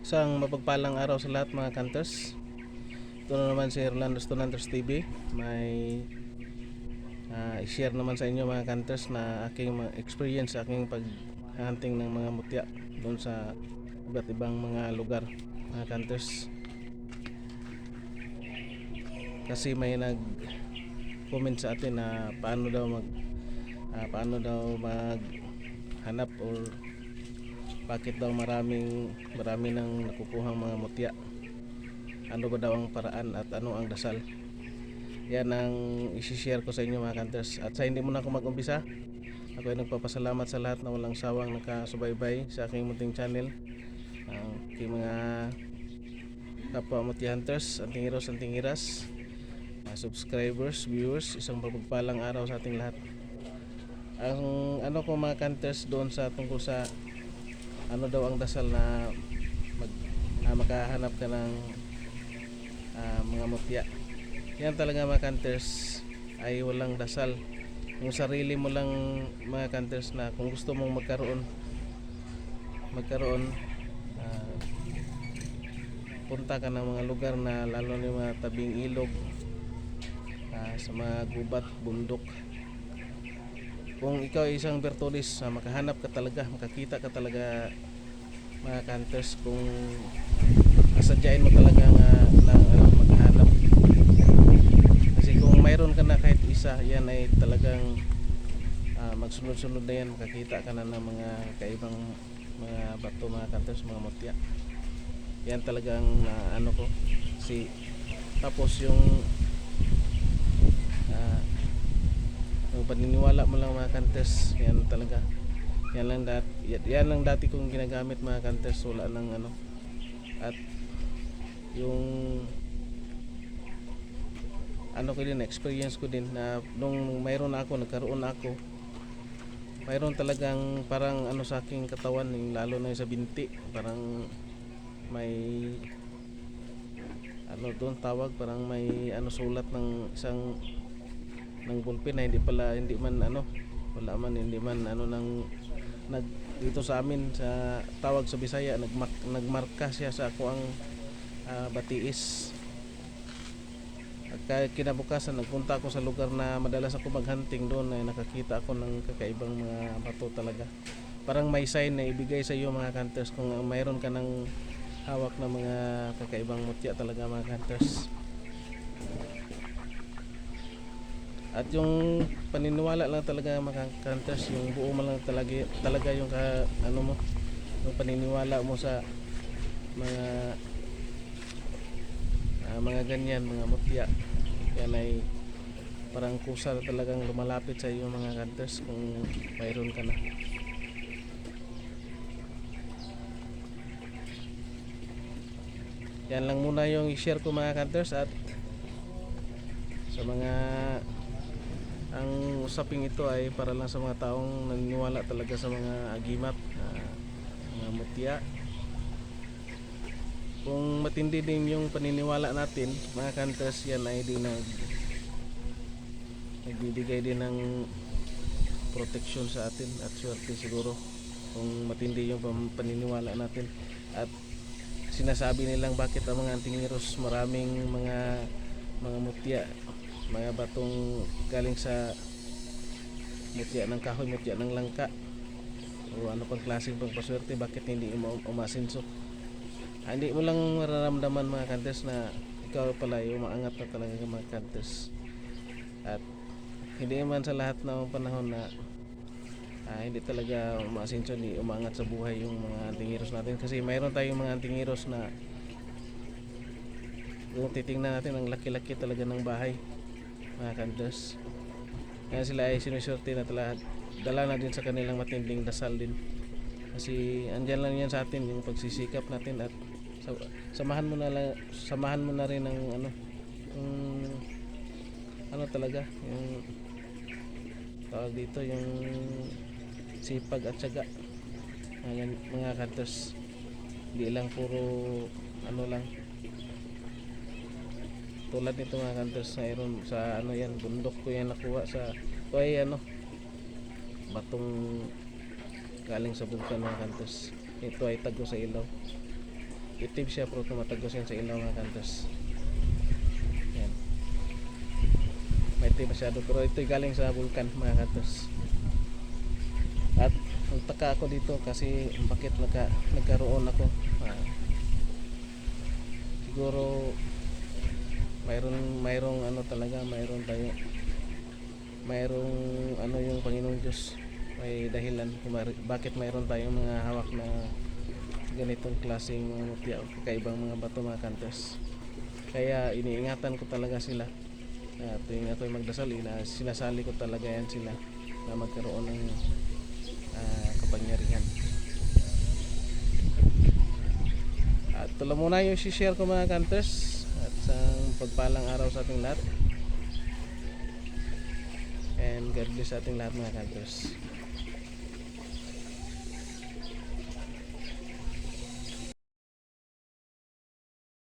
Isang mapagpalang araw sa lahat mga kanters. Ito na naman si Orlando Stonanders TV. May i-share naman sa inyo mga kanters na aking experience sa aking pag-hunting ng mga mutya doon sa iba't ibang mga lugar mga kanters. Kasi may nag-comment sa atin na paano daw maghanap or bakit daw marami nang nakukuhang mga mutya. Ano ba daw ang paraan at ano ang dasal? Yan ang isi-share ko sa inyo mga kanters. At sa hindi muna ako mag-umpisa, ako ay nagpapasalamat sa lahat na walang sawang nakasubaybay sa aking munting channel. Ang aking mga kapwa mutya hunters, antingiros, subscribers, viewers, isang pagpagpalang araw sa ating lahat. Ang ano ko mga kanters doon sa tungkol sa ano daw ang dasal na makahanap ka ng mga mutya. Yan talaga mga kanters, ay walang dasal. Yung sarili mo lang mga kanters na kung gusto mong magkaroon punta ka ng mga lugar na lalo na yung mga tabing ilog, sa mga gubat, bundok. Kung ikaw ay isang bertolis, makahanap ka talaga, makakita ka talaga mga kanters, kung asadyain mo talaga maghanap. Kasi kung mayroon ka na kahit isa, yan ay talagang magsunod-sunod na yan, makakita ka na ng mga kaibang mga bato mga kanters, mga mutya. Yan talagang ano ko. Si tapos yung paniniwala mo lang mga kanters, yan talaga. Yan lang dati kong ginagamit mga kanters, wala nang ano. At yung ano ko din, experience ko din na nung mayroon talagang parang ano sa aking katawan, yung lalo na sa binti, parang may ano doon tawag, parang may ano sulat ng isang ng ballpen na hindi man ano, wala man, hindi man ano nag dito sa amin sa tawag sa Bisaya, nagmarka siya sa ako ang batiis. At kinabukasan nagpunta ako sa lugar na madalas ako maghunting, doon ay nakakita ako ng kakaibang mga bato talaga. Parang may sign na ibigay sa iyo mga hunters kung mayroon ka ng hawak na mga kakaibang mutya talaga mga hunters. At yung paniniwala lang talaga mga hunters, yung buo mo lang talaga yung ano mo, yung paniniwala mo sa mga ganyan, mga mutya. Yan ay parang kusa talagang lumalapit sa iyo mga hunters kung mayroon ka na. Yan lang muna yung i-share ko mga hunters. At sa mga ang usaping ito ay para lang sa mga taong naniniwala talaga sa mga agimat, mga mutya. Kung matindi din yung paniniwala natin mga hunters, yan ay nagbibigay din ng protection sa atin at swerte siguro kung matindi yung paniniwala natin. At sinasabi nilang bakit ang mga antingiros maraming mga mutya, mga batong galing sa mutya ng kahoy, mutya ng langka, o ano pang klaseng pagpaswerte, bakit hindi umasinso. Hindi mo lang mararamdaman mga kanters na ikaw pala ay umaangat na talaga mga kanters. At hindi naman sa lahat ng panahon na hindi talaga umasinso, hindi umaangat sa buhay yung mga antingiros natin. Kasi mayroon tayong mga antingiros na kung titingnan natin, ang laki-laki talaga ng bahay mga kanters. Kaya sila ay sinuswerte na dala na din sa kanilang matinding dasal din. Kasi andyan lang yan sa atin, yung pagsisikap natin. At samahan mo na rin ng ano talaga, yung tawag dito, yung sipag at syaga mga kanters. Hindi lang puro ano lang. Tulad nito mga kanters, mayroon sa ano yan, bundok ko yan nakuha sa ito ay batong galing sa bulkan mga kanters. Ito ay tago sa ilaw. itim siya pero tumatagos yan sa ilaw mga kantos. Yan. May itim masyado pero ito'y galing sa vulkan mga kantos. At nagtaka ako dito kasi bakit nagkaroon ako. Siguro mayroong ano talaga, mayroong ano yung Panginoong Diyos, may dahilan kung bakit mayroon tayong mga hawak na ganitong klaseng mutya o kakaibang mga bato mga kantos. Kaya iniingatan ko talaga sila. Tuwing ako'y magdasal, sinasali ko talaga yan sila na magkaroon ng kapangyarihan. At tuloy muna yung share ko mga kantos. At isang pagpalang araw sa ating lahat. And God bless sa ating lahat mga kantos.